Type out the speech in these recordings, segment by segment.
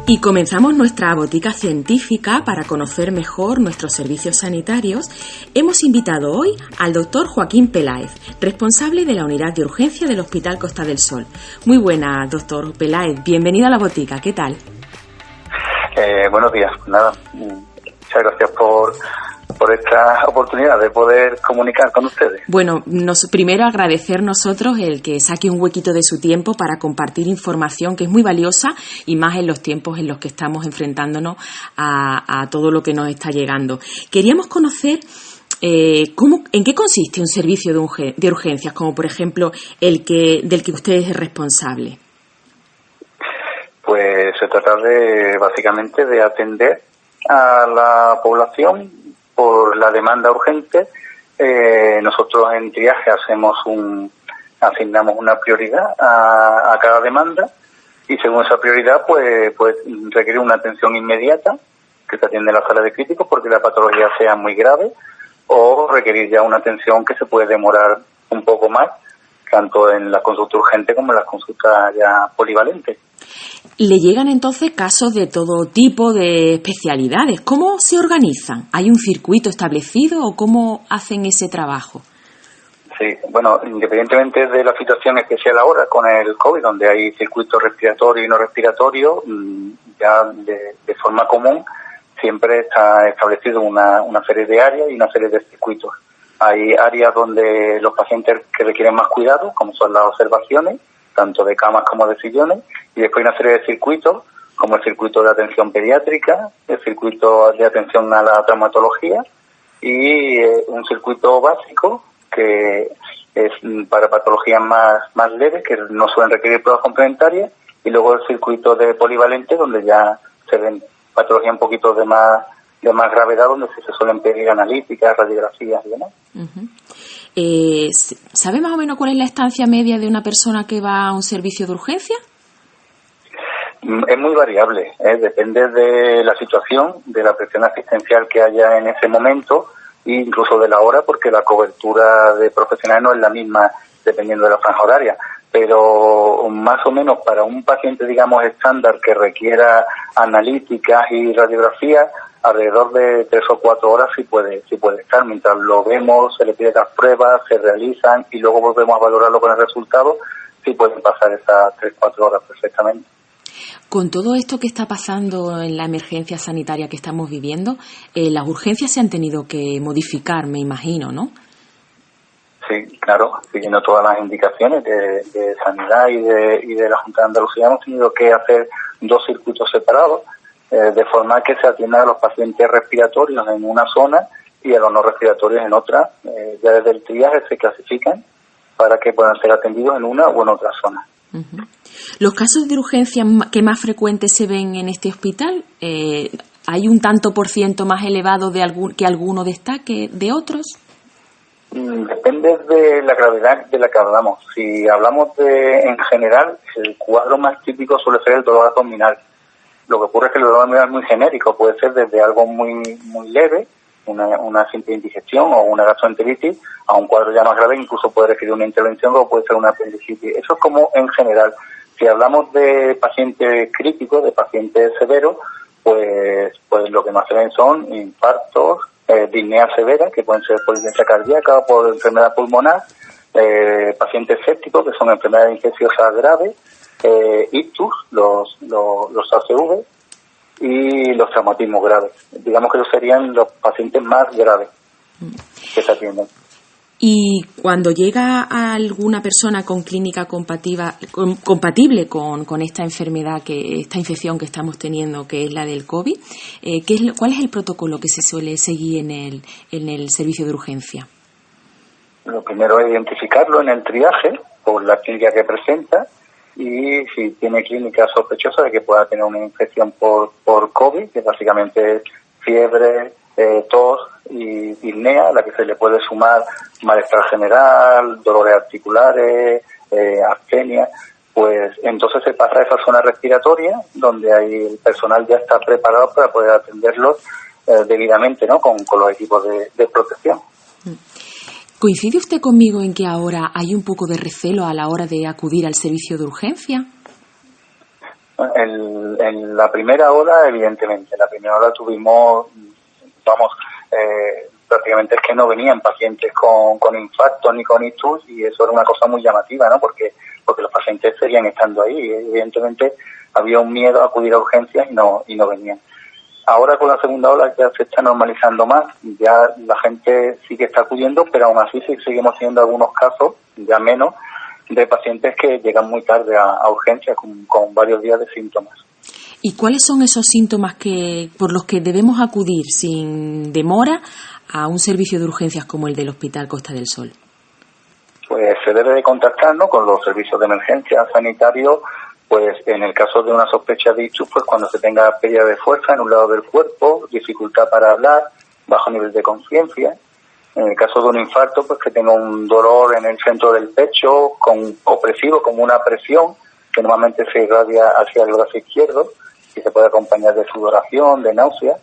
Y comenzamos nuestra botica científica para conocer mejor nuestros servicios sanitarios. Hemos invitado hoy al doctor Joaquín Peláez, responsable de la unidad de urgencia del Hospital Costa del Sol. Muy buenas, doctor Peláez. Bienvenido a la botica. ¿Qué tal? Buenos días. Nada, muchas gracias por esta oportunidad de poder comunicar con ustedes. Bueno, primero agradecer nosotros el que saque un huequito de su tiempo para compartir información que es muy valiosa y más en los tiempos en los que estamos enfrentándonos a todo lo que nos está llegando. Queríamos conocer en qué consiste un servicio de urgencias, como por ejemplo del que usted es responsable. Pues se trata básicamente de atender a la población por la demanda urgente. Nosotros en triaje asignamos una prioridad a cada demanda y según esa prioridad pues requiere una atención inmediata que se atiende en la sala de críticos porque la patología sea muy grave, o requerir ya una atención que se puede demorar un poco más, tanto en la consulta urgente como en las consultas ya polivalentes. ¿Le llegan entonces casos de todo tipo de especialidades? ¿Cómo se organizan? ¿Hay un circuito establecido o cómo hacen ese trabajo? Sí, bueno, independientemente de la situación especial ahora con el COVID, donde hay circuitos respiratorios y no respiratorios, ya de forma común siempre está establecido una serie de áreas y una serie de circuitos. Hay áreas donde los pacientes que requieren más cuidado, como son las observaciones, tanto de camas como de sillones, y después hay una serie de circuitos, como el circuito de atención pediátrica, el circuito de atención a la traumatología y un circuito básico que es para patologías más leves, que no suelen requerir pruebas complementarias, y luego el circuito de polivalente, donde ya se ven patologías un poquito de más gravedad, donde se suelen pedir analíticas, radiografías y demás. Uh-huh. ¿Sabe más o menos cuál es la estancia media de una persona que va a un servicio de urgencia? Es muy variable, depende de la situación, de la presión asistencial que haya en ese momento e incluso de la hora, porque la cobertura de profesionales no es la misma dependiendo de la franja horaria. Pero más o menos para un paciente, digamos, estándar que requiera analíticas y radiografías, alrededor de 3 o 4 horas sí puede estar. Mientras lo vemos, se le pide las pruebas, se realizan y luego volvemos a valorarlo con el resultado, sí pueden pasar esas 3 o 4 horas perfectamente. Con todo esto que está pasando en la emergencia sanitaria que estamos viviendo, las urgencias se han tenido que modificar, me imagino, ¿no? Sí, claro, siguiendo todas las indicaciones de sanidad y de la Junta de Andalucía, hemos tenido que hacer 2 circuitos separados, de forma que se atiendan a los pacientes respiratorios en una zona y a los no respiratorios en otra. Ya desde el triaje se clasifican para que puedan ser atendidos en una o en otra zona. Uh-huh. ¿Los casos de urgencia que más frecuentes se ven en este hospital, hay un tanto por ciento más elevado que alguno destaque de otros? Depende de la gravedad de la que hablamos. Si hablamos en general, el cuadro más típico suele ser el dolor abdominal. Lo que ocurre es que el dolor abdominal es muy genérico, puede ser desde algo muy leve, una simple indigestión o una gastroenteritis, a un cuadro ya más grave, incluso puede requerir una intervención o puede ser una apendicitis. Eso es como en general. Si hablamos de pacientes críticos, de pacientes severos, pues lo que más se ven son infartos, disnea severa, que pueden ser por disnea cardíaca o por enfermedad pulmonar, pacientes sépticos, que son enfermedades infecciosas graves, ictus, los ACV y los traumatismos graves. Digamos que esos serían los pacientes más graves que se atienden. Y cuando llega a alguna persona con clínica compatible con esta enfermedad, esta infección que estamos teniendo, que es la del COVID, ¿cuál es el protocolo que se suele seguir en el servicio de urgencia? Lo primero es identificarlo en el triaje por la clínica que presenta, y si tiene clínica sospechosa de que pueda tener una infección por COVID, que básicamente es fiebre, tos y disnea, a la que se le puede sumar malestar general, dolores articulares, astenia, pues entonces se pasa a esa zona respiratoria donde ahí el personal ya está preparado para poder atenderlos debidamente, ¿no? Con los equipos de protección. ¿Coincide usted conmigo en que ahora hay un poco de recelo a la hora de acudir al servicio de urgencia? En la primera ola, evidentemente, la primera ola tuvimos, prácticamente es que no venían pacientes con infarto ni con ictus, y eso era una cosa muy llamativa, ¿no? Porque los pacientes seguían estando ahí. Evidentemente había un miedo a acudir a urgencias y no venían. Ahora con la segunda ola ya se está normalizando más, ya la gente sí que está acudiendo, pero aún así sí seguimos teniendo algunos casos, ya menos, de pacientes que llegan muy tarde a urgencias con varios días de síntomas. ¿Y cuáles son esos síntomas por los que debemos acudir sin demora a un servicio de urgencias como el del Hospital Costa del Sol? Pues se debe de contactar, ¿no?, con los servicios de emergencia sanitarios, pues en el caso de una sospecha de ictus, pues cuando se tenga pérdida de fuerza en un lado del cuerpo, dificultad para hablar, bajo nivel de conciencia. En el caso de un infarto, pues que tenga un dolor en el centro del pecho, opresivo, como una presión, que normalmente se irradia hacia el brazo izquierdo, y se puede acompañar de sudoración, de náusea.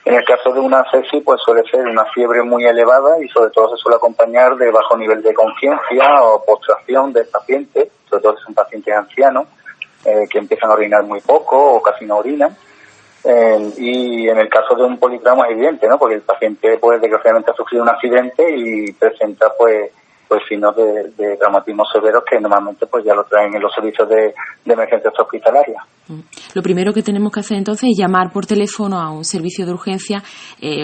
En el caso de una sepsis, pues suele ser una fiebre muy elevada y sobre todo se suele acompañar de bajo nivel de conciencia o postración del paciente, sobre todo si son pacientes ancianos, que empiezan a orinar muy poco o casi no orinan. Y en el caso de un politrauma es evidente, ¿no?, porque el paciente pues desgraciadamente ha sufrido un accidente y presenta pues signos de traumatismo severos que normalmente pues ya lo traen en los servicios de emergencias hospitalarias. Lo primero que tenemos que hacer entonces es llamar por teléfono a un servicio de urgencia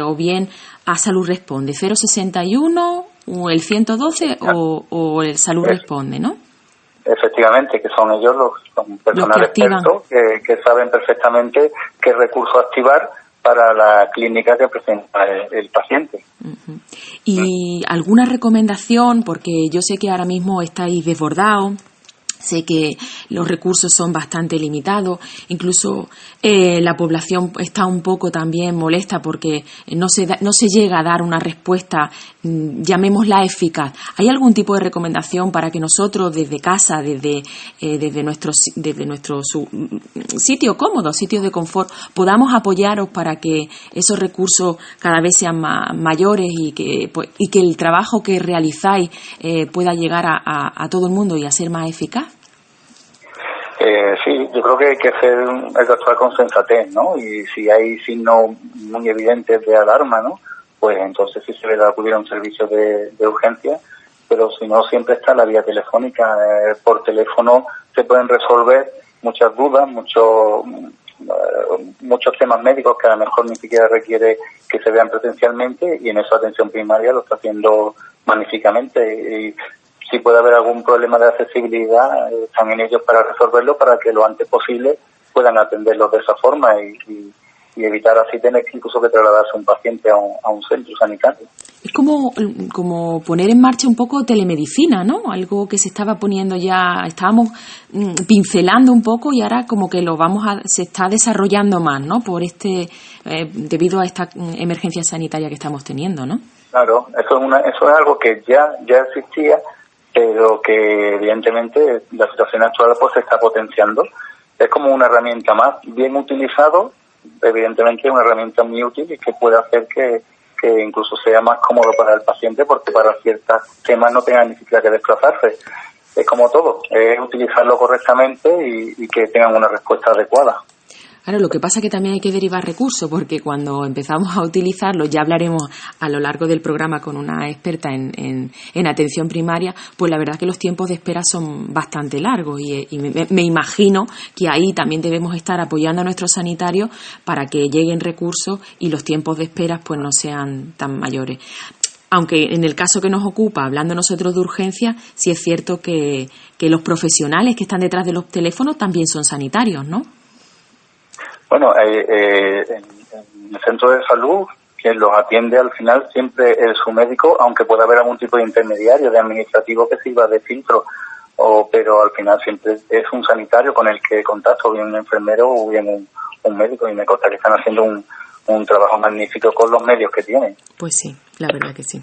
o bien a Salud Responde, 061 o el 112 o el Salud Responde, ¿no? Efectivamente, que son ellos los personal expertos que saben perfectamente qué recurso activar para la clínica que presenta el paciente. Uh-huh. ¿Y alguna recomendación? Porque yo sé que ahora mismo estáis desbordados, sé que los recursos son bastante limitados, incluso la población está un poco también molesta porque no se llega a dar una respuesta, llamémosla eficaz. ¿Hay algún tipo de recomendación para que nosotros desde casa, desde nuestro sitio cómodo, sitio de confort, podamos apoyaros para que esos recursos cada vez sean mayores y que el trabajo que realizáis pueda llegar a todo el mundo y a ser más eficaz? Sí, yo creo que hay que actuar con sensatez, ¿no? Y si hay signos muy evidentes de alarma, ¿no?, pues entonces sí se debe acudir a un servicio de urgencia, pero si no, siempre está la vía telefónica. Por teléfono se pueden resolver muchas dudas, muchos temas médicos que a lo mejor ni siquiera requiere que se vean presencialmente, y en eso atención primaria lo está haciendo magníficamente. Y si puede haber algún problema de accesibilidad, están en ellos para resolverlo, para que lo antes posible puedan atenderlos de esa forma y evitar así tener incluso que trasladarse un paciente a un centro sanitario. Es como poner en marcha un poco telemedicina, ¿no? Algo que se estaba poniendo ya, estábamos pincelando un poco y ahora como que se está desarrollando más, ¿no? Debido a esta emergencia sanitaria que estamos teniendo, ¿no? Claro, eso es algo que ya existía, pero que evidentemente la situación actual pues se está potenciando. Es como una herramienta más, bien utilizado, evidentemente una herramienta muy útil y que puede hacer que incluso sea más cómodo para el paciente, porque para ciertos temas no tenga ni siquiera que desplazarse. Es como todo, es utilizarlo correctamente y que tengan una respuesta adecuada. Claro, lo que pasa es que también hay que derivar recursos, porque cuando empezamos a utilizarlo, ya hablaremos a lo largo del programa con una experta en atención primaria, pues la verdad es que los tiempos de espera son bastante largos y me imagino que ahí también debemos estar apoyando a nuestros sanitarios para que lleguen recursos y los tiempos de espera pues no sean tan mayores. Aunque en el caso que nos ocupa, hablando nosotros de urgencia, sí es cierto que los profesionales que están detrás de los teléfonos también son sanitarios, ¿no? Bueno, en el centro de salud, quien los atiende al final siempre es su médico, aunque pueda haber algún tipo de intermediario, de administrativo que sirva de filtro, pero al final siempre es un sanitario con el que contacto, bien un enfermero o bien un médico, y me consta que están haciendo un un trabajo magnífico con los medios que tienen. Pues sí, la verdad que sí.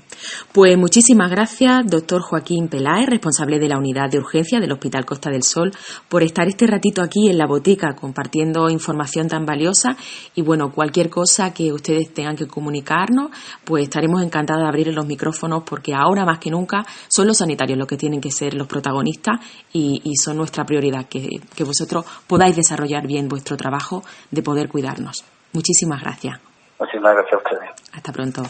Pues muchísimas gracias, doctor Joaquín Peláez, responsable de la unidad de urgencia del Hospital Costa del Sol, por estar este ratito aquí en la botica compartiendo información tan valiosa. Y bueno, cualquier cosa que ustedes tengan que comunicarnos, pues estaremos encantados de abrir los micrófonos, porque ahora más que nunca son los sanitarios los que tienen que ser los protagonistas y son nuestra prioridad, que vosotros podáis desarrollar bien vuestro trabajo de poder cuidarnos. Muchísimas gracias. Muchísimas gracias a ustedes. Hasta pronto.